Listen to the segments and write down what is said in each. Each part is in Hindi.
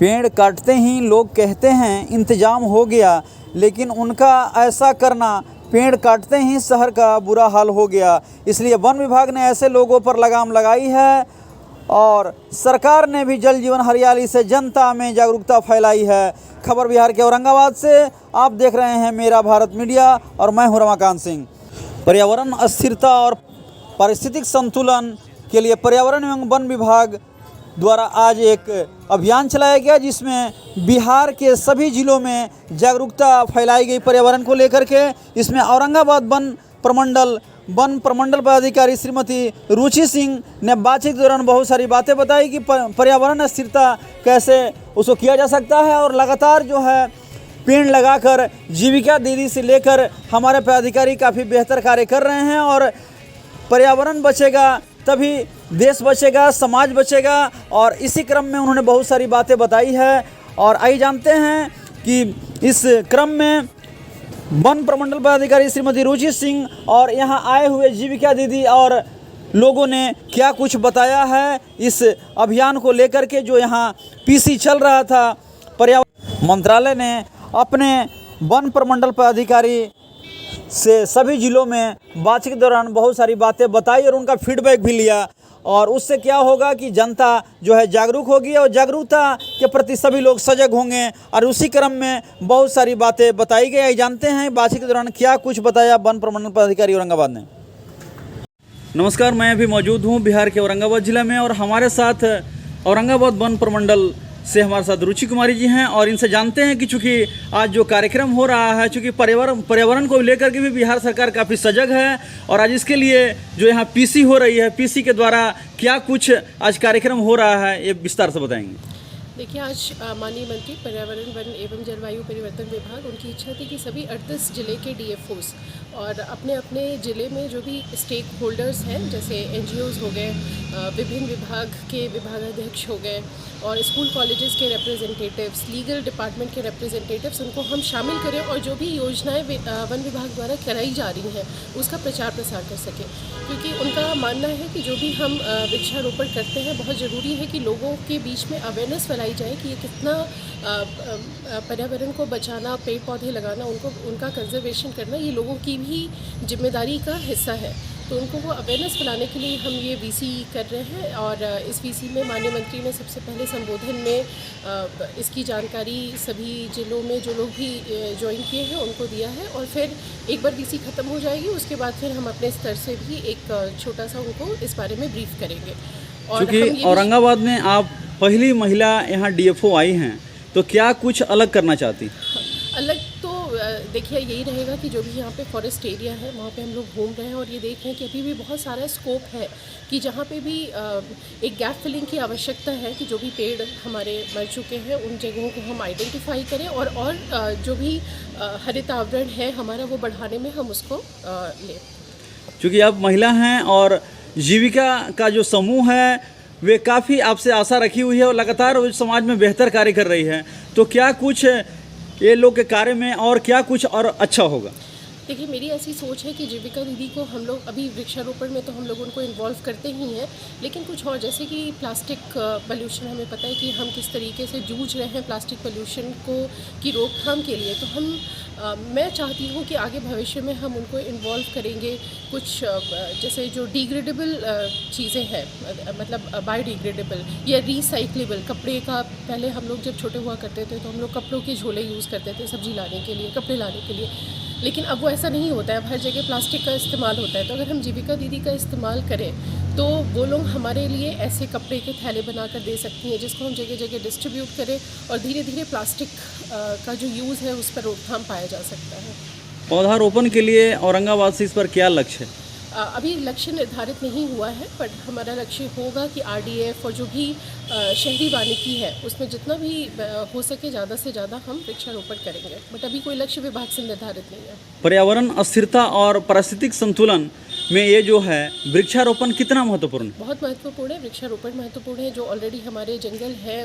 पेड़ काटते ही लोग कहते हैं इंतजाम हो गया, लेकिन उनका ऐसा करना पेड़ काटते ही शहर का बुरा हाल हो गया। इसलिए वन विभाग ने ऐसे लोगों पर लगाम लगाई है और सरकार ने भी जल जीवन हरियाली से जनता में जागरूकता फैलाई है। खबर बिहार के औरंगाबाद से आप देख रहे हैं मेरा भारत मीडिया और मैं हूं रमाकांत सिंह। पर्यावरण स्थिरता और पारिस्थितिक संतुलन के लिए पर्यावरण एवं वन विभाग द्वारा आज एक अभियान चलाया गया, जिसमें बिहार के सभी जिलों में जागरूकता फैलाई गई पर्यावरण को लेकर के। इसमें औरंगाबाद वन प्रमंडल पदाधिकारी श्रीमती रुचि सिंह ने बातचीत के दौरान बहुत सारी बातें बताई कि पर्यावरण स्थिरता कैसे उसको किया जा सकता है और लगातार जो है पेड़ लगाकर जीविका दीदी से लेकर हमारे पदाधिकारी काफ़ी बेहतर कार्य कर रहे हैं और पर्यावरण बचेगा तभी देश बचेगा, समाज बचेगा। और इसी क्रम में उन्होंने बहुत सारी बातें बताई है और आइए जानते हैं कि इस क्रम में वन प्रमंडल पदाधिकारी श्रीमती रुचि सिंह और यहाँ आए हुए जीविका दीदी और लोगों ने क्या कुछ बताया है इस अभियान को लेकर के, जो यहाँ पीसी चल रहा था। पर्यावरण मंत्रालय ने अपने वन प्रमंडल पदाधिकारी से सभी जिलों में बातचीत के दौरान बहुत सारी बातें बताई और उनका फीडबैक भी लिया, और उससे क्या होगा कि जनता जो है जागरूक होगी और जागरूकता के प्रति सभी लोग सजग होंगे। और उसी क्रम में बहुत सारी बातें बताई गई। जानते हैं बातचीत के दौरान क्या कुछ बताया वन प्रमंडल पदाधिकारी औरंगाबाद ने। नमस्कार, मैं अभी मौजूद हूँ बिहार के औरंगाबाद जिला में और हमारे साथ औरंगाबाद वन प्रमंडल से हमारे साथ रुचि कुमारी जी हैं और इनसे जानते हैं कि चूँकि आज जो कार्यक्रम हो रहा है, चूँकि पर्यावरण को लेकर के भी बिहार सरकार काफ़ी सजग है और आज इसके लिए जो यहाँ पीसी हो रही है, पीसी के द्वारा क्या कुछ आज कार्यक्रम हो रहा है, ये विस्तार से बताएंगे। देखिए, आज माननीय मंत्री पर्यावरण वन एवं जलवायु परिवर्तन विभाग, उनकी इच्छा थी कि सभी 38 जिले के डीएफओस और अपने अपने ज़िले में जो भी स्टेक होल्डर्स हैं, जैसे एनजीओज़ हो गए, विभिन्न विभाग के विभागाध्यक्ष हो गए और स्कूल कॉलेजेस के रिप्रेजेंटेटिव्स, लीगल डिपार्टमेंट के रिप्रेजेंटेटिव्स, उनको हम शामिल करें और जो भी योजनाएं वन विभाग द्वारा कराई जा रही हैं उसका प्रचार प्रसार कर सकें। क्योंकि उनका मानना है कि जो भी हम वृक्षारोपण करते हैं, बहुत ज़रूरी है कि लोगों के बीच में अवेयरनेस फैलाई जाए कि ये कितना पर्यावरण को बचाना, पेड़ पौधे लगाना, उनका कंजर्वेशन करना, ये लोगों की भी जिम्मेदारी का हिस्सा है। तो उनको वो अवेयरनेस फैलाने के लिए हम ये वीसी कर रहे हैं और इस वीसी में माननीय मंत्री ने सबसे पहले संबोधन में इसकी जानकारी सभी जिलों में जो लोग भी ज्वाइन किए हैं उनको दिया है और फिर एक बार वीसी ख़त्म हो जाएगी उसके बाद फिर हम अपने स्तर से भी एक छोटा सा उनको इस बारे में ब्रीफ करेंगे। और क्योंकि औरंगाबाद में आप पहली महिला यहाँ डीएफओ आई हैं, तो क्या कुछ अलग करना चाहती? अलग तो देखिए यही रहेगा कि जो भी यहाँ पे फॉरेस्ट एरिया है वहाँ पे हम लोग घूम रहे हैं और ये देख रहे हैं कि अभी भी बहुत सारा स्कोप है कि जहाँ पे भी एक गैप फिलिंग की आवश्यकता है कि जो भी पेड़ हमारे मर चुके हैं उन जगहों को हम आइडेंटिफाई करें और जो भी हरित आवरण है हमारा वो बढ़ाने में हम उसको लें। चूँकि आप महिला हैं और जीविका का जो समूह है वे काफ़ी आपसे आशा रखी हुई है और लगातार समाज में बेहतर कार्य कर रही है, तो क्या कुछ ये लोग के कार्य में और क्या कुछ और अच्छा होगा? देखिए, मेरी ऐसी सोच है कि जीविका दीदी को हम लोग अभी वृक्षारोपण में तो हम लोग उनको इन्वॉल्व करते ही हैं, लेकिन कुछ और जैसे कि प्लास्टिक पोल्यूशन, हमें पता है कि हम किस तरीके से जूझ रहे हैं प्लास्टिक पोल्यूशन की रोकथाम के लिए। तो मैं चाहती हूँ कि आगे भविष्य में हम उनको इन्वॉल्व करेंगे कुछ जैसे जो डिग्रेडेबल चीज़ें हैं, मतलब बायोडिग्रेडेबल या रिसाइक्लेबल कपड़े का। पहले हम लोग जब छोटे हुआ करते थे तो हम लोग कपड़ों के झोले यूज़ करते थे सब्जी लाने के लिए, कपड़े लाने के लिए, लेकिन अब वो ऐसा नहीं होता है। अब हर जगह प्लास्टिक का इस्तेमाल होता है। तो अगर हम जीविका दीदी का इस्तेमाल करें तो वो लोग हमारे लिए ऐसे कपड़े के थैले बनाकर दे सकती हैं जिसको हम जगह जगह डिस्ट्रीब्यूट करें और धीरे धीरे प्लास्टिक का जो यूज़ है उस पर रोकथाम पाया जा सकता है। पौधारोपण के लिए औरंगाबाद से इस पर क्या लक्ष्य है? अभी लक्ष्य निर्धारित नहीं हुआ है, पर हमारा लक्ष्य होगा कि आरडीएफ और जो भी शहरी वानिकी है उसमें जितना भी हो सके ज़्यादा से ज़्यादा हम वृक्षारोपण करेंगे, बट अभी कोई लक्ष्य विभाग से निर्धारित नहीं है। पर्यावरण स्थिरता और पारिस्थितिक संतुलन में ये जो है वृक्षारोपण कितना महत्वपूर्ण है? बहुत महत्वपूर्ण है। वृक्षारोपण महत्वपूर्ण है। जो ऑलरेडी हमारे जंगल है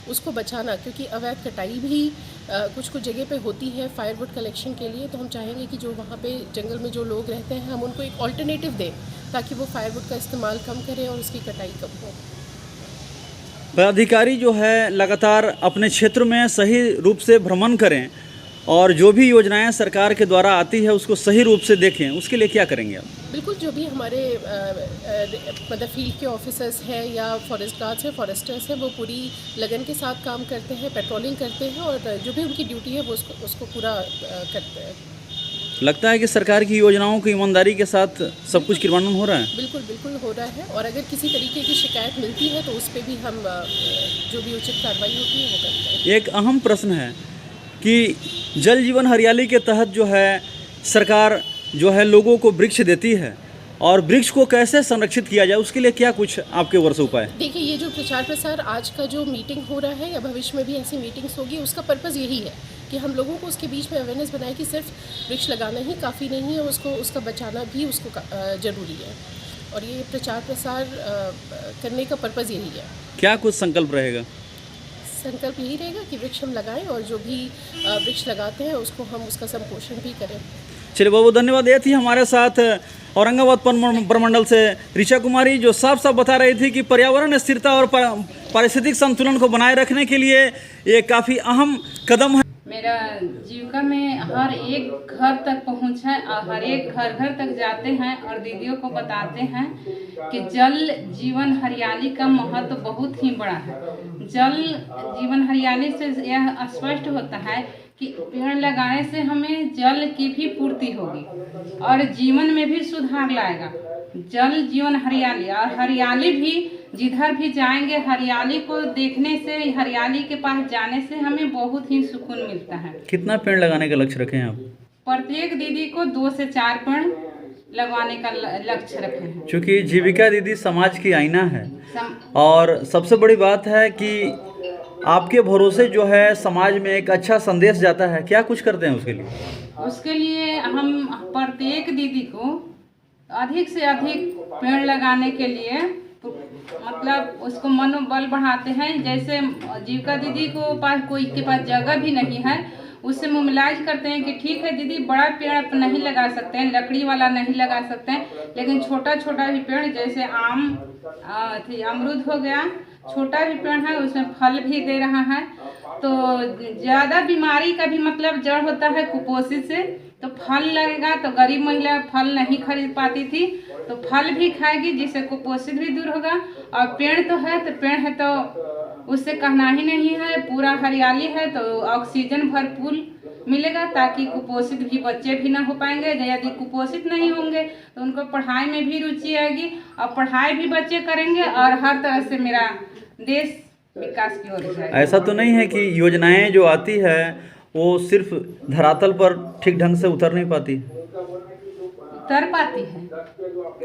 उसको बचाना, क्योंकि अवैध कटाई भी कुछ जगह पे होती है फायरवुड कलेक्शन के लिए। तो हम चाहेंगे कि जो वहाँ पे जंगल में जो लोग रहते हैं हम उनको एक ऑल्टरनेटिव दें ताकि वो फायरवुड का इस्तेमाल कम करें और उसकी कटाई कम हो। अधिकारी जो है लगातार अपने क्षेत्र में सही रूप से भ्रमण करें और जो भी योजनाएं सरकार के द्वारा आती है उसको सही रूप से देखें, उसके लिए क्या करेंगे आप? बिल्कुल, जो भी हमारे मतलब फील्ड के ऑफिसर्स हैं या फॉरेस्ट गार्ड्स हैं, फॉरेस्टर्स हैं, वो पूरी लगन के साथ काम करते हैं, पेट्रोलिंग करते हैं और जो भी उनकी ड्यूटी है वो उसको पूरा करते हैं। लगता है कि सरकार की योजनाओं की ईमानदारी के साथ सब कुछ क्रियान्वयन हो रहा है? बिल्कुल बिल्कुल हो रहा है और अगर किसी तरीके की शिकायत मिलती है तो उस पर भी हम जो भी उचित कार्रवाई होती है वो करते हैं। एक अहम प्रश्न है कि जल जीवन हरियाली के तहत जो है सरकार जो है लोगों को वृक्ष देती है और वृक्ष को कैसे संरक्षित किया जाए, उसके लिए क्या कुछ आपके वर्ष उपाय? देखिए, ये जो प्रचार प्रसार आज का जो मीटिंग हो रहा है या भविष्य में भी ऐसी मीटिंग्स होगी, उसका पर्पज़ यही है कि हम लोगों को उसके बीच में अवेयरनेस बनाए कि सिर्फ वृक्ष लगाना ही काफ़ी नहीं है, उसका बचाना भी उसको ज़रूरी है और ये प्रचार प्रसार करने का पर्पज़ यही है। क्या कुछ संकल्प रहेगा? संकल्प यही रहेगा कि वृक्ष हम लगाएं और जो भी वृक्ष लगाते हैं उसको हम उसका संपोषण भी करें। चलिए, बहुत बहुत धन्यवाद। ये थी हमारे साथ औरंगाबाद प्रमंडल से ऋचा कुमारी, जो साफ साफ बता रही थी कि पर्यावरण स्थिरता और पारिस्थितिक संतुलन को बनाए रखने के लिए ये काफ़ी अहम कदम है। मेरा जीविका में हर एक घर तक पहुँच है और हर एक घर घर तक जाते हैं और दीदियों को बताते हैं कि जल जीवन हरियाली का महत्व बहुत ही बड़ा है। जल जीवन हरियाली से यह स्पष्ट होता है कि पेड़ लगाने से हमें जल की भी पूर्ति होगी और जीवन में भी सुधार लाएगा। जल जीवन हरियाली, और हरियाली भी जिधर भी जाएंगे हरियाली को देखने से, हरियाली के पास जाने से हमें बहुत ही सुकून मिलता है। कितना पेड़ लगाने का लक्ष्य रखे हैं आप? प्रत्येक दीदी को 2 से 4 पेड़ लगवाने का लक्ष्य रखे हैं, क्योंकि जीविका दीदी समाज की आईना है और सबसे बड़ी बात है कि आपके भरोसे जो है समाज में एक अच्छा संदेश जाता है। क्या कुछ करते हैं उसके लिए? उसके लिए हम प्रत्येक दीदी को अधिक से अधिक पेड़ लगाने के लिए मतलब उसको मनोबल बढ़ाते हैं। जैसे जीविका दीदी को पास कोई के पास जगह भी नहीं है, उससे मोबिलाइज करते हैं कि ठीक है दीदी, बड़ा पेड़ आप नहीं लगा सकते हैं, लकड़ी वाला नहीं लगा सकते हैं, लेकिन छोटा छोटा भी पेड़ जैसे आम अमरूद हो गया, छोटा भी पेड़ है, उसमें फल भी दे रहा है। तो ज़्यादा बीमारी का भी मतलब जड़ होता है कुपोषित से, तो फल लगेगा तो गरीब महिला फल नहीं खरीद पाती थी, तो फल भी खाएगी जिससे कुपोषित भी दूर होगा। और पेड़ तो है तो पेड़ है तो उससे कहना ही नहीं है, पूरा हरियाली है तो ऑक्सीजन भरपूर मिलेगा ताकि कुपोषित भी बच्चे भी ना हो पाएंगे। यदि कुपोषित नहीं होंगे तो उनको पढ़ाई में भी रुचि आएगी और पढ़ाई भी बच्चे करेंगे और हर तरह से मेरा देश विकास की ओर जाएगा। ऐसा तो नहीं है कि योजनाएं जो आती है वो सिर्फ धरातल पर ठीक ढंग से उतर नहीं पाती? उतर पाती है,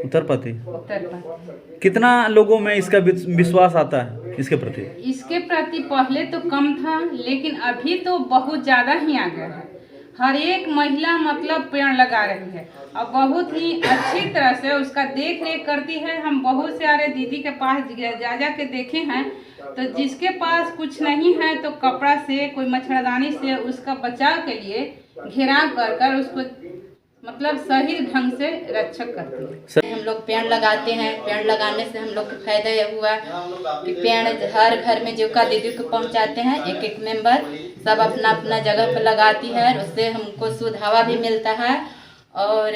उतर पाती। उतर पाती। कितना लोगों में इसका विश्वास आता है इसके प्रति? इसके प्रति पहले तो कम था, लेकिन अभी तो बहुत ज़्यादा ही आ गया है। हर एक महिला मतलब पेड़ लगा रही है और बहुत ही अच्छी तरह से उसका देख रेख करती है। हम बहुत सारे दीदी के पास जा के देखे हैं, तो जिसके पास कुछ नहीं है तो कपड़ा से, कोई मच्छरदानी से उसका बचाव के लिए घेराव कर कर उसको मतलब सही ढंग से रक्षक करते हैं। हम लोग पेड़ लगाते हैं। पेड़ लगाने से हम लोग को फायदा यह हुआ कि पेड़ हर घर में जीविका दीदी को पहुंचाते हैं, एक एक मेंबर सब अपना अपना जगह पर लगाती है, उससे हमको शुद्ध हवा भी मिलता है और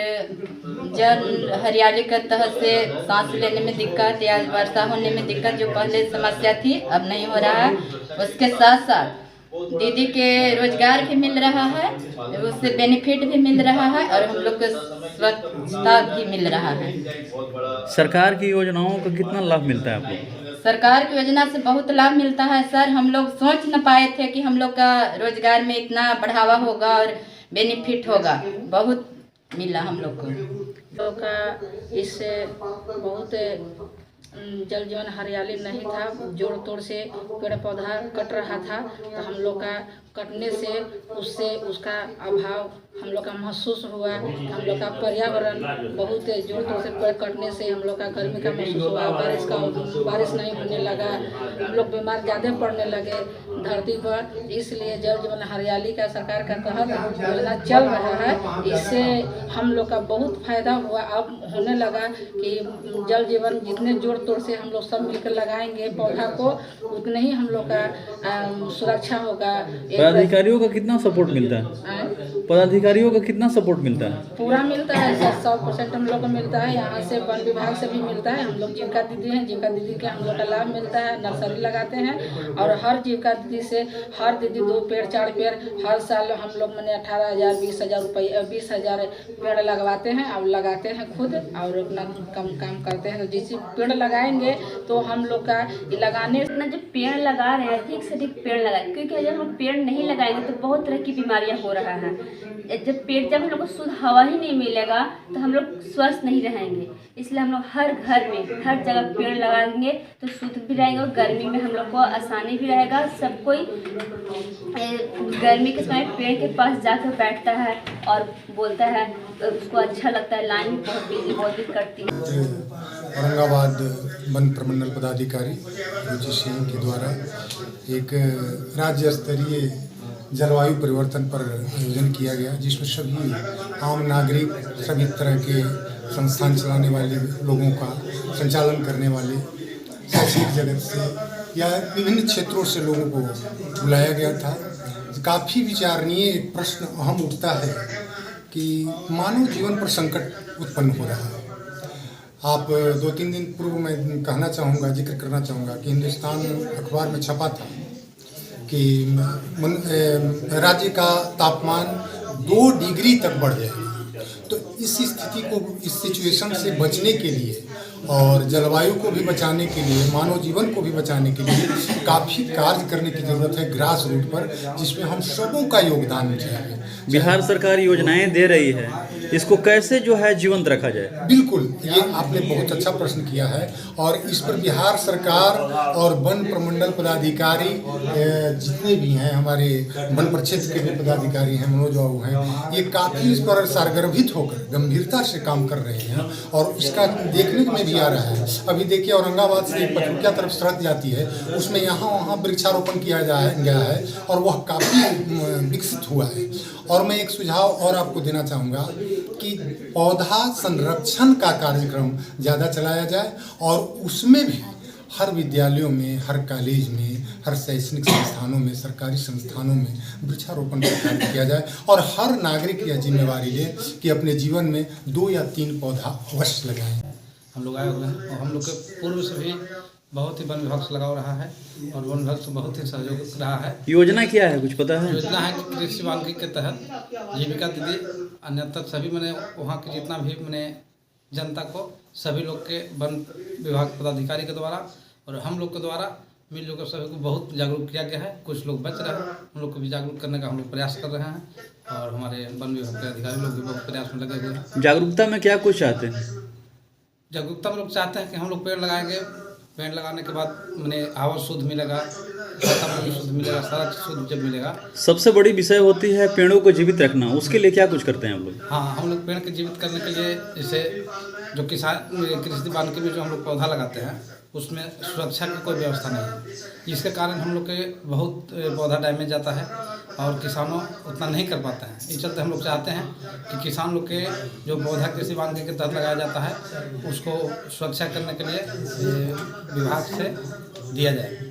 जल हरियाली के तहत से सांस लेने में दिक्कत या वर्षा होने में दिक्कत जो पहले समस्या थी अब नहीं हो रहा है। उसके साथ साथ दीदी के रोजगार भी मिल रहा है, उससे बेनिफिट भी मिल रहा है और हम लोग को स्वच्छता भी मिल रहा है। सरकार की योजनाओं का कितना लाभ मिलता है आपको? सरकार की योजना से बहुत लाभ मिलता है सर। हम लोग सोच न पाए थे कि हम लोग का रोजगार में इतना बढ़ावा होगा और बेनिफिट होगा, बहुत मिला हम लोग को। लोग का इससे बहुत जल जीवन हरियाली नहीं था, जोड़ तोड़ से पेड़ पौधा कट रहा था, तो हम लोग का कटने से उससे उसका अभाव हम लोग का महसूस हुआ। हम लोग का पर्यावरण बहुत जोर तोर से पेड़ कटने से हम लोग का गर्मी का महसूस हुआ, बारिश नहीं होने लगा, हम लोग बीमार ज़्यादा पड़ने लगे धरती पर। इसलिए जल जीवन हरियाली का सरकार का तहत योजना चल रहा है, इससे हम लोग का बहुत फायदा हुआ। अब होने लगा कि जल जीवन जितने जोर तोड़ से हम लोग सब मिलकर लगाएंगे पौधा को, उतने ही हम लोग का सुरक्षा होगा। पदाधिकारियों का कितना सपोर्ट मिलता है? पदाधिकारियों का कितना सपोर्ट मिलता है? पूरा मिलता है सर, 100% हम लोग को मिलता है। यहाँ से वन विभाग से भी मिलता है। हम लोग जीविका दीदी हैं, जीविका दीदी के हम लोग का लाभ मिलता है। नर्सरी लगाते हैं और हर जीविका दीदी से हर दीदी 2 पेड़ 4 पेड़ हर साल हम लोग मैंने 18,000 20,000 रुपये 20,000 पेड़ लगवाते हैं और लगाते हैं खुद और अपना काम करते हैं। जिस पेड़ लगाएंगे तो हम लोग का लगाने इतना जो पेड़ लगा रहे हैं अधिक से अधिक पेड़ लगाए, क्योंकि अगर हम पेड़ नहीं लगाएंगे तो बहुत तरह की बीमारियां हो रहा है। जब हम लोग को शुद्ध हवा ही नहीं मिलेगा तो हम लोग स्वस्थ नहीं रहेंगे। इसलिए हम लोग हर घर में हर जगह पेड़ लगाएंगे तो शुद्ध भी रहेंगे और गर्मी में हम लोग को आसानी भी रहेगा। सब कोई गर्मी के समय पेड़ के पास जाकर बैठता है और बोलता है, उसको अच्छा लगता है। लाइन बहुत बिजी बहुत करती है। औरंगाबाद वन प्रमंडल पदाधिकारी रुचि सिंह के द्वारा एक राज्य स्तरीय जलवायु परिवर्तन पर आयोजन किया गया, जिसमें सभी आम नागरिक, सभी तरह के संस्थान चलाने वाले लोगों का संचालन करने वाले शैक्षिक जगत से या विभिन्न क्षेत्रों से लोगों को बुलाया गया था। काफ़ी विचारणीय एक प्रश्न अहम उठता है कि मानव जीवन पर संकट उत्पन्न हो रहा है। आप 2-3 दिन पूर्व मैं कहना चाहूँगा, जिक्र करना चाहूँगा कि हिंदुस्तान अखबार में छपा था कि राज्य का तापमान 2 डिग्री तक बढ़ जाएगा। तो इस स्थिति को, इस सिचुएशन से बचने के लिए और जलवायु को भी बचाने के लिए, मानव जीवन को भी बचाने के लिए काफ़ी कार्य करने की ज़रूरत है ग्रास रूट पर, जिसमें हम सबों का योगदान चाहिए। बिहार सरकार योजनाएं दे रही है, इसको कैसे जो है जीवंत रखा जाए? बिल्कुल, ये आपने बहुत अच्छा प्रश्न किया है और इस पर बिहार सरकार और वन प्रमंडल पदाधिकारी जितने भी हैं, हमारे वन प्रक्षेत्र के भी पदाधिकारी हैं, मनोज बाबू हैं, ये काफ़ी इस पर सारगर्भित होकर गंभीरता से काम कर रहे हैं और इसका देखने में भी आ रहा है। अभी देखिए, औरंगाबाद से पचरुखिया तरफ सड़क जाती है, उसमें यहाँ वहाँ वृक्षारोपण किया गया है और वह काफ़ी विकसित हुआ है। और मैं एक सुझाव और आपको देना चाहूँगा कि पौधा संरक्षण का कार्यक्रम ज़्यादा चलाया जाए और उसमें भी हर विद्यालयों में, हर कॉलेज में, हर शैक्षणिक संस्थानों में, सरकारी संस्थानों में वृक्षारोपण का कार्य किया जाए और हर नागरिक यह जिम्मेवारी ले कि अपने जीवन में 2 या 3 पौधा अवश्य लगाएं। हम लोग आए हुए हैं और हम लोग के पूर्व से भी बहुत ही वन विभाग से लगाव रहा है और वन विभाग से बहुत ही सहयोग रहा है। योजना क्या है, कुछ पता है? योजना है कि कृषि वानिकी के तहत जीविका दीदी अन्यथा सभी मैंने वहाँ की जितना भी मैंने जनता को सभी लोग के वन विभाग पदाधिकारी के द्वारा और हम लोग के द्वारा मिलजुल कर सभी को बहुत जागरूक किया गया है। कुछ लोग बच रहे हैं, हम लोग को भी जागरूक करने का हम लोग प्रयास कर रहे हैं और हमारे वन विभाग के अधिकारी लोग भी बहुत प्रयास में लगे हुए हैं। जागरूकता में क्या कुछ चाहते हैं? जागरूकता में लोग चाहते हैं कि हम लोग पेड़ लगाएंगे, पेड़ लगाने के बाद मैंने हवा शुद्ध मिलेगा, वातावरण शुद्ध मिलेगा, सारा शुद्ध जब मिलेगा। सबसे बड़ी विषय होती है पेड़ों को जीवित रखना, उसके लिए क्या कुछ करते हैं हम लोग? हाँ, हम लोग पेड़ को जीवित करने के लिए जैसे जो किसान कृषि वानिकी में जो हम लोग पौधा लगाते हैं उसमें सुरक्षा की कोई व्यवस्था नहीं है, जिसके कारण हम लोग के बहुत पौधा डैमेज जाता है और किसानों उतना नहीं कर पाते हैं। इस चलते हम लोग चाहते हैं कि किसान लोग के जो पौधा कृषि वानिकी के तहत लगाया जाता है उसको सुरक्षा करने के लिए विभाग से दिया जाए।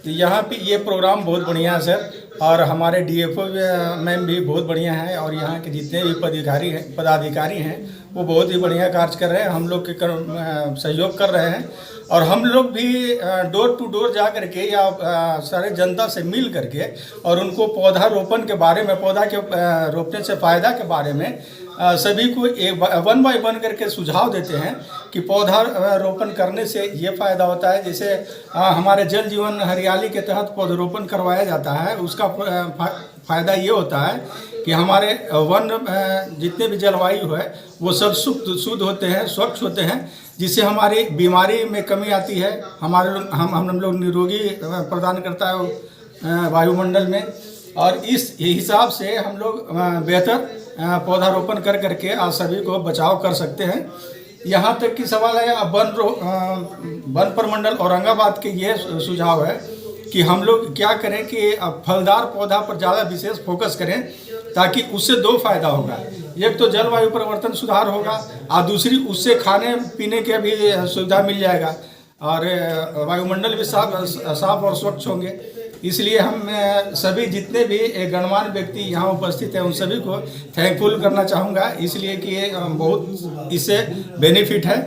तो यहाँ पे ये प्रोग्राम बहुत बढ़िया है सर, और हमारे डीएफओ मैम भी बहुत बढ़िया हैं और यहाँ के जितने भी पदाधिकारी हैं वो बहुत ही बढ़िया कार्य कर रहे हैं, हम लोग के सहयोग कर रहे हैं और हम लोग भी डोर टू डोर जा करके या सारे जनता से मिल करके और उनको पौधा रोपण के बारे में, पौधा के रोपने से फ़ायदा के बारे में सभी को एक 1 बाय 1 करके सुझाव देते हैं कि पौधा रोपण करने से ये फ़ायदा होता है। जैसे हमारे जल जीवन हरियाली के तहत पौधरोपण करवाया जाता है, उसका फ़ायदा ये होता है कि हमारे वन जितने भी जलवायु है वो सब शुद्ध होते हैं, स्वच्छ होते हैं, जिससे हमारी बीमारी में कमी आती है, हम लोग निरोगी प्रदान करता है वायुमंडल में, और इस हिसाब से हम लोग बेहतर पौधारोपण कर करके आज सभी को बचाव कर सकते हैं। यहाँ तक कि सवाल है वन प्रमंडल औरंगाबाद के ये सुझाव है कि हम लोग क्या करें कि फलदार पौधा पर ज़्यादा विशेष फोकस करें, ताकि उससे दो फायदा होगा। एक तो जलवायु परिवर्तन सुधार होगा और दूसरी उससे खाने पीने के भी सुविधा मिल जाएगा और वायुमंडल भी साफ और स्वच्छ होंगे। इसलिए हम सभी जितने भी गणमान्य व्यक्ति यहाँ उपस्थित हैं उन सभी को थैंकफुल करना चाहूँगा, इसलिए कि ये बहुत इससे बेनिफिट है।